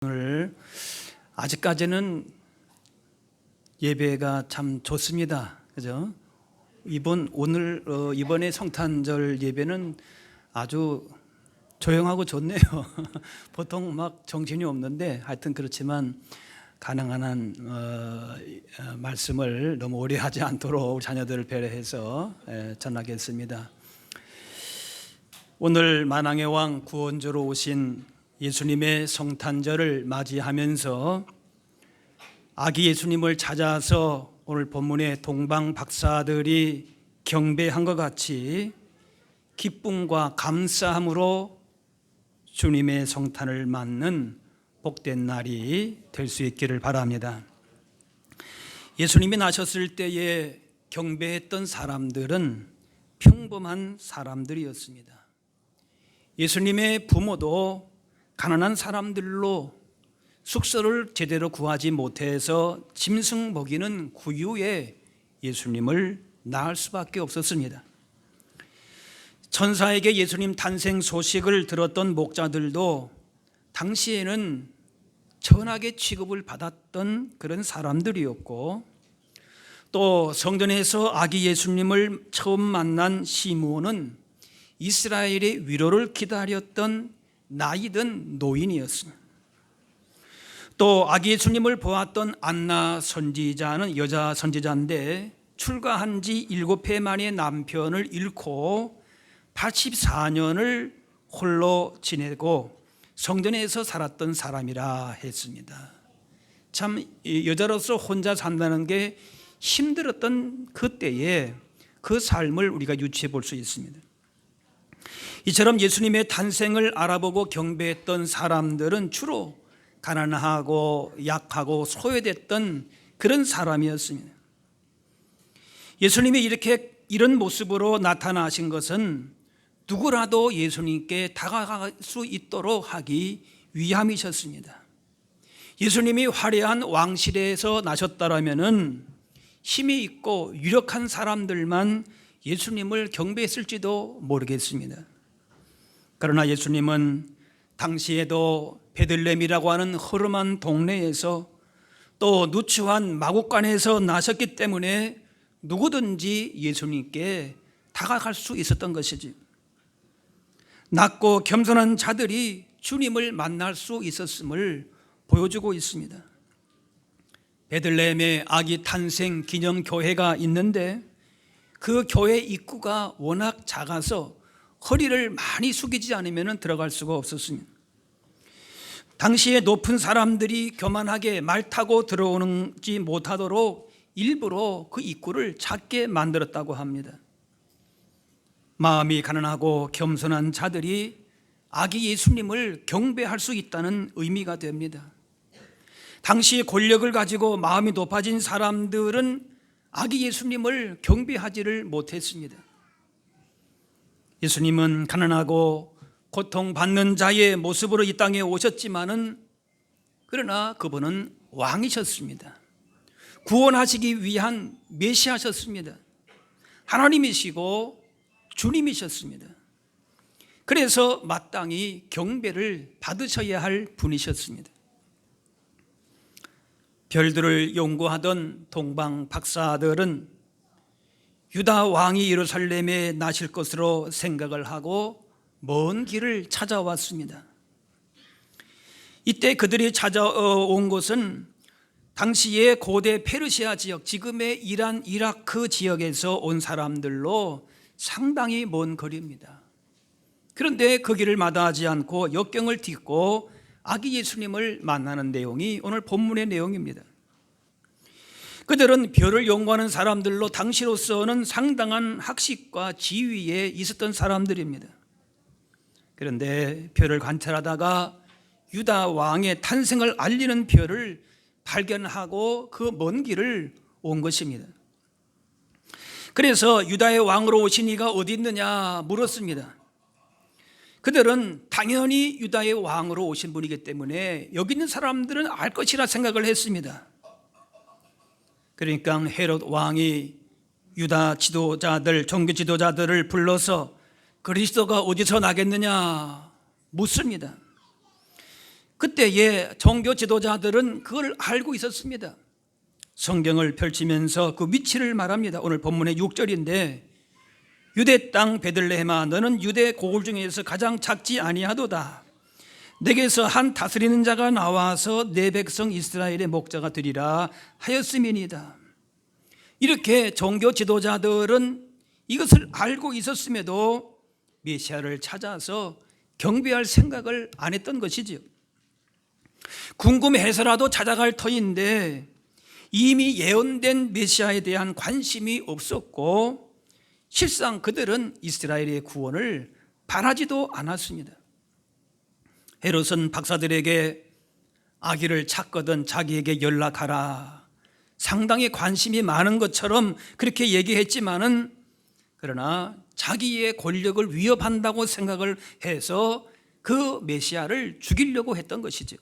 오늘 아직까지는 예배가 참 좋습니다. 그죠? 이번에 성탄절 예배는 아주 조용하고 좋네요. 보통 막 정신이 없는데 하여튼 그렇지만 가능한 한 말씀을 너무 오래 하지 않도록 자녀들을 배려해서 전하겠습니다. 오늘 만왕의 왕 구원주로 오신 예수님의 성탄절을 맞이하면서 아기 예수님을 찾아서 오늘 본문의 동방 박사들이 경배한 것 같이 기쁨과 감사함으로 주님의 성탄을 맞는 복된 날이 될 수 있기를 바랍니다. 예수님이 나셨을 때에 경배했던 사람들은 평범한 사람들이었습니다. 예수님의 부모도 가난한 사람들로 숙소를 제대로 구하지 못해서 짐승 먹이는 구유에 예수님을 낳을 수밖에 없었습니다. 천사에게 예수님 탄생 소식을 들었던 목자들도 당시에는 천하게 취급을 받았던 그런 사람들이었고, 또 성전에서 아기 예수님을 처음 만난 시므온은 이스라엘의 위로를 기다렸던 나이든 노인이었습니다. 또 아기 예수님을 보았던 안나 선지자는 여자 선지자인데 출가한 지 7해 만에 남편을 잃고 84년을 홀로 지내고 성전에서 살았던 사람이라 했습니다. 참 여자로서 혼자 산다는 게 힘들었던 그때에 그 삶을 우리가 유추해 볼 수 있습니다. 이처럼 예수님의 탄생을 알아보고 경배했던 사람들은 주로 가난하고 약하고 소외됐던 그런 사람이었습니다. 예수님이 이런 모습으로 나타나신 것은 누구라도 예수님께 다가갈 수 있도록 하기 위함이셨습니다. 예수님이 화려한 왕실에서 나셨다라면은 힘이 있고 유력한 사람들만 예수님을 경배했을지도 모르겠습니다. 그러나 예수님은 당시에도 베들레헴이라고 하는 허름한 동네에서 또 누추한 마국간에서 나셨기 때문에 누구든지 예수님께 다가갈 수 있었던 것이지, 낮고 겸손한 자들이 주님을 만날 수 있었음을 보여주고 있습니다. 베들레헴에 아기 탄생 기념 교회가 있는데 그 교회 입구가 워낙 작아서 허리를 많이 숙이지 않으면 들어갈 수가 없었습니다. 당시에 높은 사람들이 교만하게 말 타고 들어오지 못하도록 일부러 그 입구를 작게 만들었다고 합니다. 마음이 가난하고 겸손한 자들이 아기 예수님을 경배할 수 있다는 의미가 됩니다. 당시 권력을 가지고 마음이 높아진 사람들은 아기 예수님을 경배하지를 못했습니다. 예수님은 가난하고 고통받는 자의 모습으로 이 땅에 오셨지만은, 그러나 그분은 왕이셨습니다. 구원하시기 위한 메시아셨습니다. 하나님이시고 주님이셨습니다. 그래서 마땅히 경배를 받으셔야 할 분이셨습니다. 별들을 연구하던 동방 박사들은 유다 왕이 예루살렘에 나실 것으로 생각을 하고 먼 길을 찾아왔습니다. 이때 그들이 찾아온 곳은 당시의 고대 페르시아 지역, 지금의 이란, 이라크 지역에서 온 사람들로 상당히 먼 거리입니다. 그런데 그 길을 마다하지 않고 역경을 딛고 아기 예수님을 만나는 내용이 오늘 본문의 내용입니다. 그들은 별을 연구하는 사람들로 당시로서는 상당한 학식과 지위에 있었던 사람들입니다. 그런데 별을 관찰하다가 유다 왕의 탄생을 알리는 별을 발견하고 그 먼 길을 온 것입니다. 그래서 유다의 왕으로 오신 이가 어디 있느냐 물었습니다. 그들은 당연히 유다의 왕으로 오신 분이기 때문에 여기 있는 사람들은 알 것이라 생각을 했습니다. 그러니까 헤롯 왕이 유다 지도자들, 종교 지도자들을 불러서 그리스도가 어디서 나겠느냐 묻습니다. 그때의 종교 지도자들은 그걸 알고 있었습니다. 성경을 펼치면서 그 위치를 말합니다. 오늘 본문의 6절인데 유대 땅 베들레헴아 너는 유대 고을 중에서 가장 작지 아니하도다. 내게서 한 다스리는 자가 나와서 내 백성 이스라엘의 목자가 되리라 하였음이니이다. 이렇게 종교 지도자들은 이것을 알고 있었음에도 메시아를 찾아서 경배할 생각을 안 했던 것이지요. 궁금해서라도 찾아갈 터인데 이미 예언된 메시아에 대한 관심이 없었고 실상 그들은 이스라엘의 구원을 바라지도 않았습니다. 헤롯은 박사들에게 아기를 찾거든 자기에게 연락하라. 상당히 관심이 많은 것처럼 그렇게 얘기했지만은 그러나 자기의 권력을 위협한다고 생각을 해서 그 메시아를 죽이려고 했던 것이죠.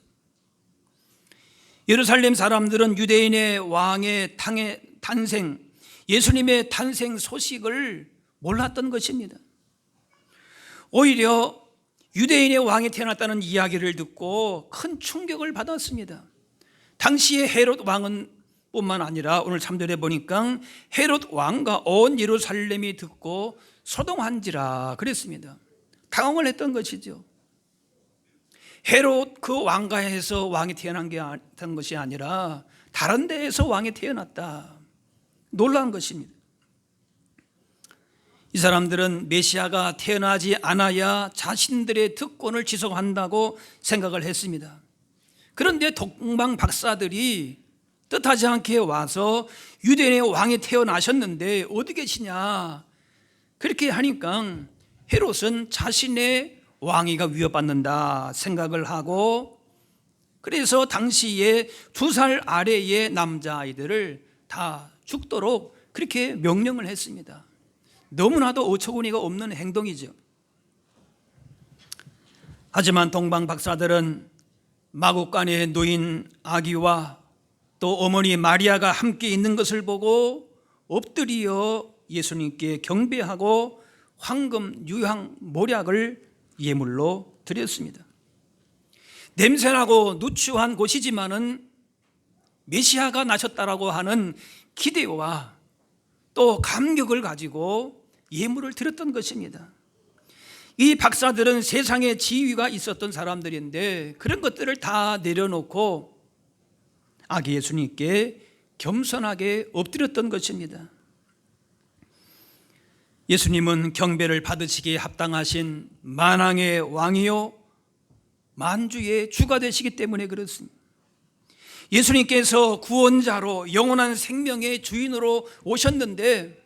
예루살렘 사람들은 유대인의 왕의 탄생, 예수님의 탄생 소식을 몰랐던 것입니다. 오히려 유대인의 왕이 태어났다는 이야기를 듣고 큰 충격을 받았습니다. 당시에 헤롯 왕은 뿐만 아니라 오늘 3절에 보니까 헤롯 왕과 온 예루살렘이 듣고 소동한지라 그랬습니다. 당황을 했던 것이죠. 헤롯 그 왕가에서 왕이 태어난 것이 아니라 다른 데에서 왕이 태어났다. 놀란 것입니다. 이 사람들은 메시아가 태어나지 않아야 자신들의 특권을 지속한다고 생각을 했습니다. 그런데 동방 박사들이 뜻하지 않게 와서 유대인의 왕이 태어나셨는데 어디 계시냐 그렇게 하니까 헤롯은 자신의 왕위가 위협받는다 생각을 하고 그래서 당시에 2살 아래의 남자아이들을 다 죽도록 그렇게 명령을 했습니다. 너무나도 어처구니가 없는 행동이죠. 하지만 동방 박사들은 마구간에 놓인 아기와 또 어머니 마리아가 함께 있는 것을 보고 엎드려 예수님께 경배하고 황금, 유향, 모략을 예물로 드렸습니다. 냄새나고 누추한 곳이지만은 메시아가 나셨다라고 하는 기대와 또 감격을 가지고 예물을 드렸던 것입니다. 이 박사들은 세상에 지위가 있었던 사람들인데 그런 것들을 다 내려놓고 아기 예수님께 겸손하게 엎드렸던 것입니다. 예수님은 경배를 받으시기에 합당하신 만왕의 왕이요 만주의 주가 되시기 때문에 그렇습니다. 예수님께서 구원자로 영원한 생명의 주인으로 오셨는데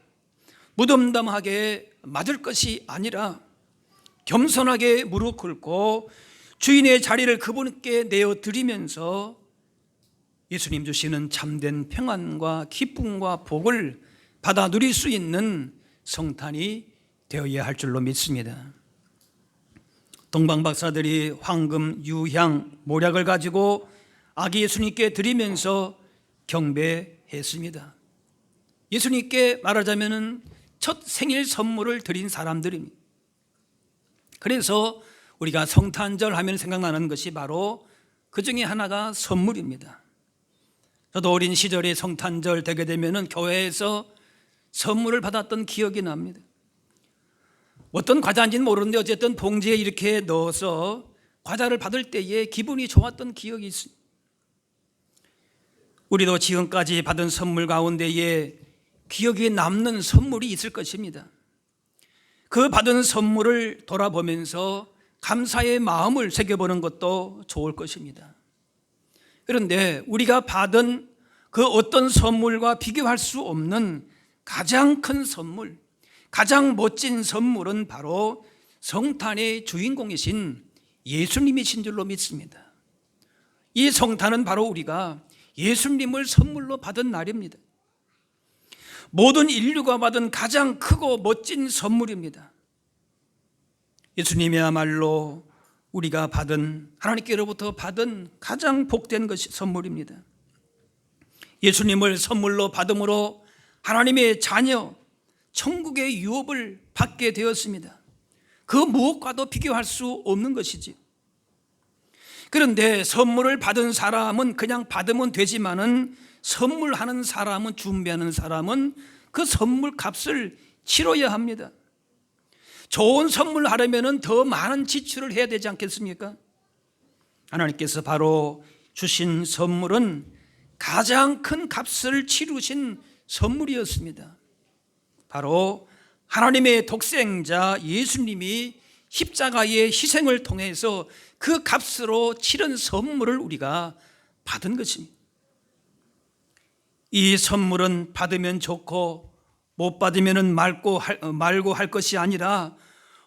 무덤덤하게 맞을 것이 아니라 겸손하게 무릎 꿇고 주인의 자리를 그분께 내어드리면서 예수님 주시는 참된 평안과 기쁨과 복을 받아 누릴 수 있는 성탄이 되어야 할 줄로 믿습니다. 동방 박사들이 황금, 유향, 모략을 가지고 아기 예수님께 드리면서 경배했습니다. 예수님께 말하자면 첫 생일 선물을 드린 사람들입니다. 그래서 우리가 성탄절 하면 생각나는 것이 바로 그 중에 하나가 선물입니다. 저도 어린 시절에 성탄절 되게 되면 교회에서 선물을 받았던 기억이 납니다. 어떤 과자인지는 모르는데 어쨌든 봉지에 이렇게 넣어서 과자를 받을 때에 기분이 좋았던 기억이 있습니다. 우리도 지금까지 받은 선물 가운데에 기억에 남는 선물이 있을 것입니다. 그 받은 선물을 돌아보면서 감사의 마음을 새겨보는 것도 좋을 것입니다. 그런데 우리가 받은 그 어떤 선물과 비교할 수 없는 가장 큰 선물, 가장 멋진 선물은 바로 성탄의 주인공이신 예수님이신 줄로 믿습니다. 이 성탄은 바로 우리가 예수님을 선물로 받은 날입니다. 모든 인류가 받은 가장 크고 멋진 선물입니다. 예수님이야말로 우리가 받은 하나님께로부터 받은 가장 복된 것이 선물입니다. 예수님을 선물로 받음으로 하나님의 자녀, 천국의 유업을 받게 되었습니다. 그 무엇과도 비교할 수 없는 것이지. 그런데 선물을 받은 사람은 그냥 받으면 되지만은 선물하는 사람은, 준비하는 사람은 그 선물 값을 치러야 합니다. 좋은 선물 하려면 더 많은 지출을 해야 되지 않겠습니까? 하나님께서 바로 주신 선물은 가장 큰 값을 치르신 선물이었습니다. 바로 하나님의 독생자 예수님이 십자가의 희생을 통해서 그 값으로 치른 선물을 우리가 받은 것입니다. 이 선물은 받으면 좋고 못 받으면 말고 할 것이 아니라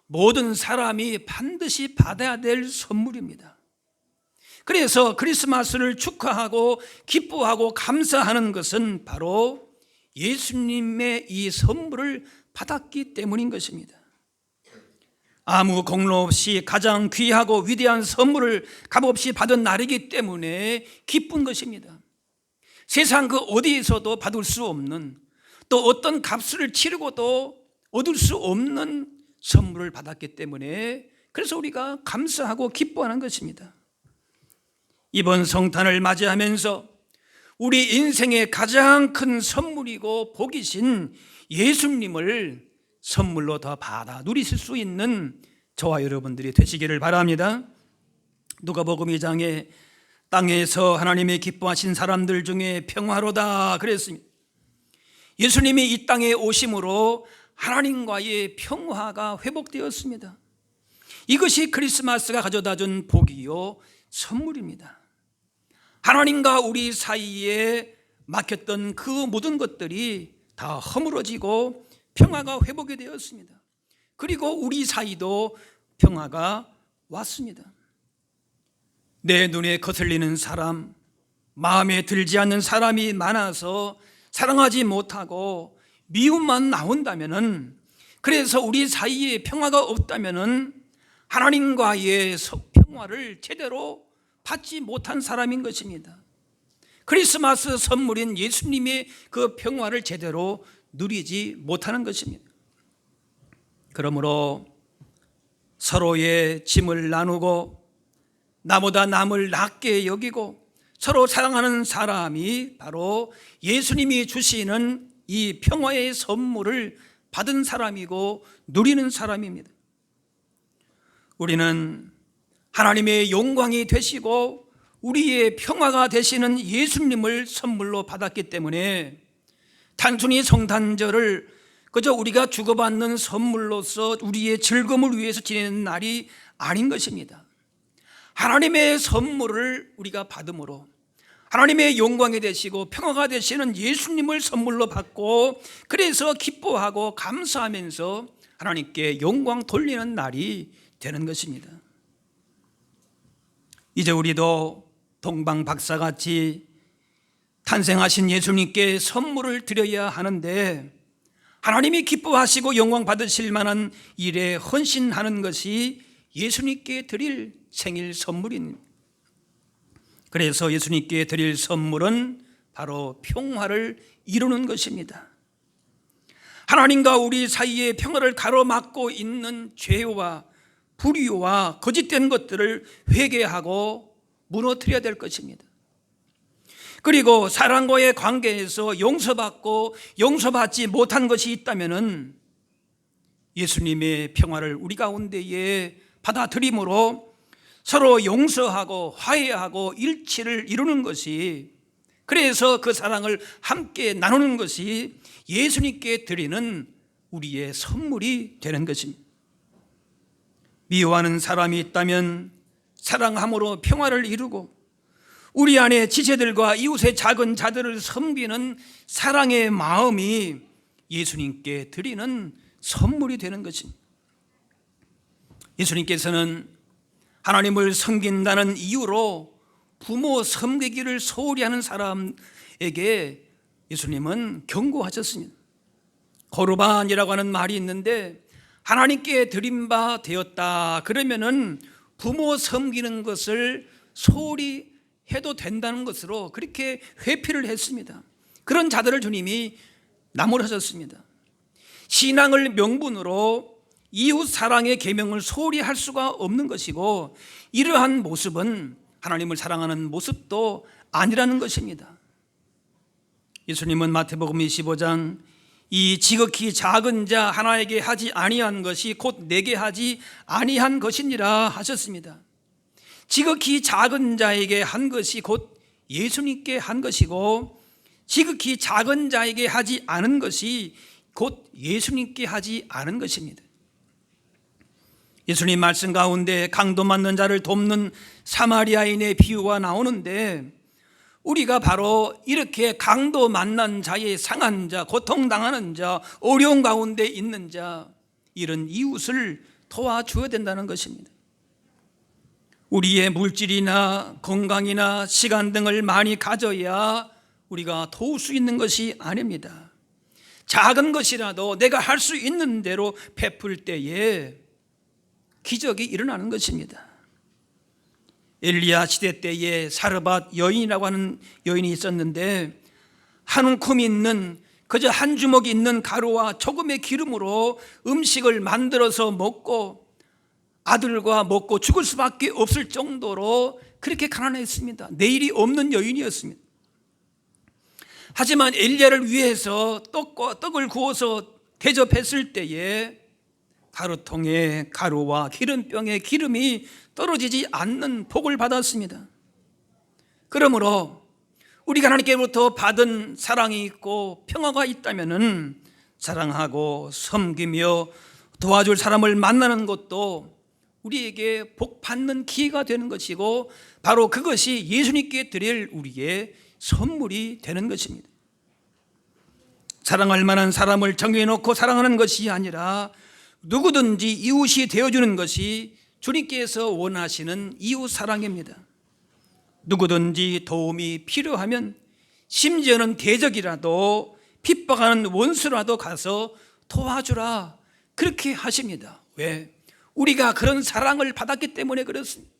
모든 사람이 반드시 받아야 될 선물입니다. 그래서 크리스마스를 축하하고 기뻐하고 감사하는 것은 바로 예수님의 이 선물을 받았기 때문인 것입니다. 아무 공로 없이 가장 귀하고 위대한 선물을 값없이 받은 날이기 때문에 기쁜 것입니다. 세상 그 어디에서도 받을 수 없는, 또 어떤 값을 치르고도 얻을 수 없는 선물을 받았기 때문에 그래서 우리가 감사하고 기뻐하는 것입니다. 이번 성탄을 맞이하면서 우리 인생의 가장 큰 선물이고 복이신 예수님을 선물로 더 받아 누리실 수 있는 저와 여러분들이 되시기를 바랍니다. 누가복음 2장에 땅에서 하나님이 기뻐하신 사람들 중에 평화로다 그랬습니다. 예수님이 이 땅에 오심으로 하나님과의 평화가 회복되었습니다. 이것이 크리스마스가 가져다준 복이요 선물입니다. 하나님과 우리 사이에 막혔던 그 모든 것들이 다 허물어지고 평화가 회복이 되었습니다. 그리고 우리 사이도 평화가 왔습니다. 내 눈에 거슬리는 사람, 마음에 들지 않는 사람이 많아서 사랑하지 못하고 미움만 나온다면은, 그래서 우리 사이에 평화가 없다면은 하나님과의 평화를 제대로 받지 못한 사람인 것입니다. 크리스마스 선물인 예수님의 그 평화를 제대로 누리지 못하는 것입니다. 그러므로 서로의 짐을 나누고 나보다 남을 낮게 여기고 서로 사랑하는 사람이 바로 예수님이 주시는 이 평화의 선물을 받은 사람이고 누리는 사람입니다. 우리는 하나님의 영광이 되시고 우리의 평화가 되시는 예수님을 선물로 받았기 때문에 단순히 성탄절을 그저 우리가 주고받는 선물로서 우리의 즐거움을 위해서 지내는 날이 아닌 것입니다. 하나님의 선물을 우리가 받음으로 하나님의 영광이 되시고 평화가 되시는 예수님을 선물로 받고 그래서 기뻐하고 감사하면서 하나님께 영광 돌리는 날이 되는 것입니다. 이제 우리도 동방박사같이 탄생하신 예수님께 선물을 드려야 하는데, 하나님이 기뻐하시고 영광 받으실 만한 일에 헌신하는 것이 예수님께 드릴 생일 선물입니다. 그래서 예수님께 드릴 선물은 바로 평화를 이루는 것입니다. 하나님과 우리 사이에 평화를 가로막고 있는 죄와 불의와 거짓된 것들을 회개하고 무너뜨려야 될 것입니다. 그리고 사람과의 관계에서 용서받고 용서받지 못한 것이 있다면 예수님의 평화를 우리 가운데에 받아들임으로 서로 용서하고 화해하고 일치를 이루는 것이, 그래서 그 사랑을 함께 나누는 것이 예수님께 드리는 우리의 선물이 되는 것입니다. 미워하는 사람이 있다면 사랑함으로 평화를 이루고 우리 안에 지체들과 이웃의 작은 자들을 섬기는 사랑의 마음이 예수님께 드리는 선물이 되는 것입니다. 예수님께서는 하나님을 섬긴다는 이유로 부모 섬기기를 소홀히 하는 사람에게 예수님은 경고하셨습니다. 거르반이라고 하는 말이 있는데, 하나님께 드린 바 되었다 그러면은 부모 섬기는 것을 소홀히 해도 된다는 것으로 그렇게 회피를 했습니다. 그런 자들을 주님이 나무라셨습니다. 신앙을 명분으로 이웃 사랑의 계명을 소홀히 할 수가 없는 것이고, 이러한 모습은 하나님을 사랑하는 모습도 아니라는 것입니다. 예수님은 마태복음 25장 이 지극히 작은 자 하나에게 하지 아니한 것이 곧 내게 하지 아니한 것이니라 하셨습니다. 지극히 작은 자에게 한 것이 곧 예수님께 한 것이고, 지극히 작은 자에게 하지 않은 것이 곧 예수님께 하지 않은 것입니다. 예수님 말씀 가운데 강도 맞는 자를 돕는 사마리아인의 비유가 나오는데, 우리가 바로 이렇게 강도 만난 자의 상한 자, 고통당하는 자, 어려운 가운데 있는 자, 이런 이웃을 도와줘야 된다는 것입니다. 우리의 물질이나 건강이나 시간 등을 많이 가져야 우리가 도울 수 있는 것이 아닙니다. 작은 것이라도 내가 할 수 있는 대로 베풀 때에 기적이 일어나는 것입니다. 엘리야 시대 때에 사르밧 여인이라고 하는 여인이 있었는데, 한 움큼 있는, 그저 한 주먹 있는 가루와 조금의 기름으로 음식을 만들어서 먹고 아들과 먹고 죽을 수밖에 없을 정도로 그렇게 가난했습니다. 내일이 없는 여인이었습니다. 하지만 엘리야를 위해서 떡을 구워서 대접했을 때에 가루통에 가루와 기름병에 기름이 떨어지지 않는 복을 받았습니다. 그러므로 우리가 하나님께로부터 받은 사랑이 있고 평화가 있다면 사랑하고 섬기며 도와줄 사람을 만나는 것도 우리에게 복 받는 기회가 되는 것이고, 바로 그것이 예수님께 드릴 우리의 선물이 되는 것입니다. 사랑할 만한 사람을 정해놓고 사랑하는 것이 아니라 누구든지 이웃이 되어주는 것이 주님께서 원하시는 이웃 사랑입니다. 누구든지 도움이 필요하면, 심지어는 대적이라도 핍박하는 원수라도 가서 도와주라, 그렇게 하십니다. 왜? 우리가 그런 사랑을 받았기 때문에 그렇습니다.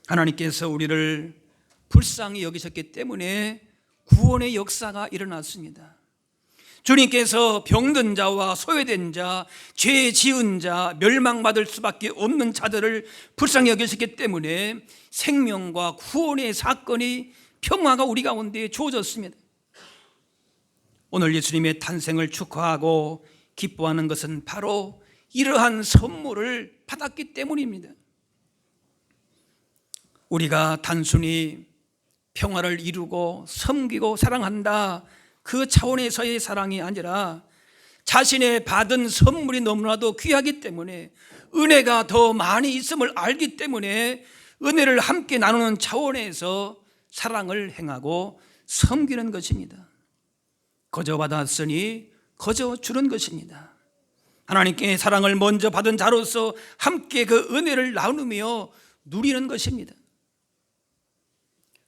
하나님께서 우리를 불쌍히 여기셨기 때문에 구원의 역사가 일어났습니다. 주님께서 병든 자와 소외된 자, 죄 지은 자, 멸망받을 수밖에 없는 자들을 불쌍히 여기셨기 때문에 생명과 구원의 사건이, 평화가 우리 가운데 주어졌습니다. 오늘 예수님의 탄생을 축하하고 기뻐하는 것은 바로 이러한 선물을 받았기 때문입니다. 우리가 단순히 평화를 이루고 섬기고 사랑한다, 그 차원에서의 사랑이 아니라 자신의 받은 선물이 너무나도 귀하기 때문에, 은혜가 더 많이 있음을 알기 때문에 은혜를 함께 나누는 차원에서 사랑을 행하고 섬기는 것입니다. 거저 받았으니 거저 주는 것입니다. 하나님께 사랑을 먼저 받은 자로서 함께 그 은혜를 나누며 누리는 것입니다.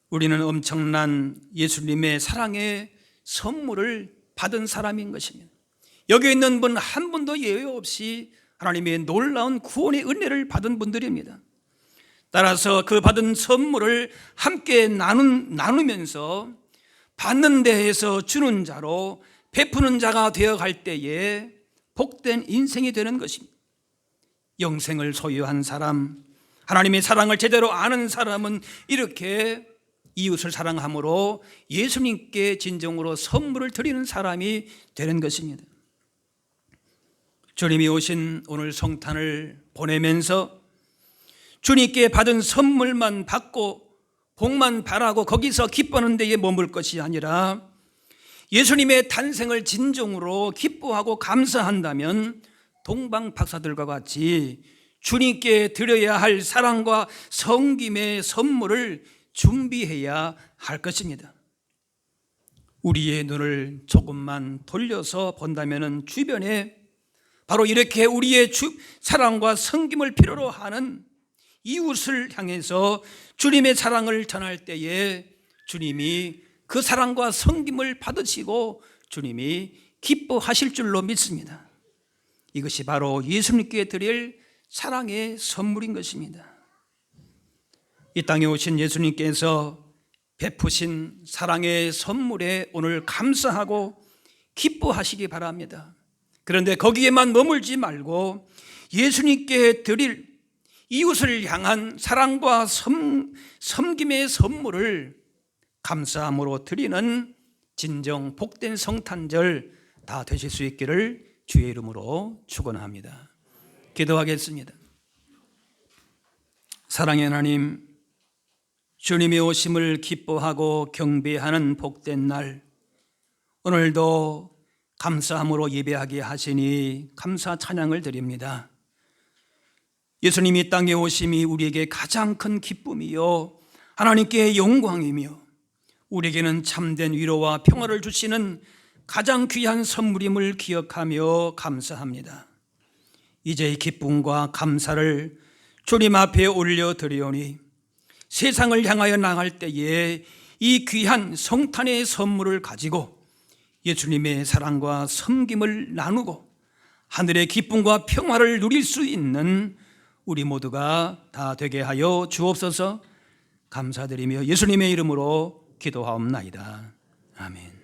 우리는 엄청난 예수님의 사랑의 선물을 받은 사람인 것입니다. 여기 있는 분 한 분도 예외 없이 하나님의 놀라운 구원의 은혜를 받은 분들입니다. 따라서 그 받은 선물을 함께 나누면서 받는 데에서 주는 자로 베푸는 자가 되어갈 때에 복된 인생이 되는 것입니다. 영생을 소유한 사람, 하나님의 사랑을 제대로 아는 사람은 이렇게 이웃을 사랑함으로 예수님께 진정으로 선물을 드리는 사람이 되는 것입니다. 주님이 오신 오늘 성탄을 보내면서 주님께 받은 선물만 받고 복만 바라고 거기서 기뻐하는 데에 머물 것이 아니라, 예수님의 탄생을 진정으로 기뻐하고 감사한다면 동방 박사들과 같이 주님께 드려야 할 사랑과 섬김의 선물을 준비해야 할 것입니다. 우리의 눈을 조금만 돌려서 본다면 주변에 바로 이렇게 우리의 사랑과 섬김을 필요로 하는 이웃을 향해서 주님의 사랑을 전할 때에 주님이 그 사랑과 섬김을 받으시고 주님이 기뻐하실 줄로 믿습니다. 이것이 바로 예수님께 드릴 사랑의 선물인 것입니다. 이 땅에 오신 예수님께서 베푸신 사랑의 선물에 오늘 감사하고 기뻐하시기 바랍니다. 그런데 거기에만 머물지 말고 예수님께 드릴 이웃을 향한 사랑과 섬김의 선물을 감사함으로 드리는 진정 복된 성탄절 다 되실 수 있기를 주의 이름으로 축원합니다. 기도하겠습니다. 사랑의 하나님, 주님의 오심을 기뻐하고 경배하는 복된 날, 오늘도 감사함으로 예배하게 하시니 감사 찬양을 드립니다. 예수님이 땅에 오심이 우리에게 가장 큰 기쁨이요 하나님께 영광이며 우리에게는 참된 위로와 평화를 주시는 가장 귀한 선물임을 기억하며 감사합니다. 이제 이 기쁨과 감사를 주님 앞에 올려드리오니 세상을 향하여 나갈 때에 이 귀한 성탄의 선물을 가지고 예수님의 사랑과 섬김을 나누고 하늘의 기쁨과 평화를 누릴 수 있는 우리 모두가 다 되게 하여 주옵소서. 감사드리며 예수님의 이름으로 기도하옵나이다. 아멘.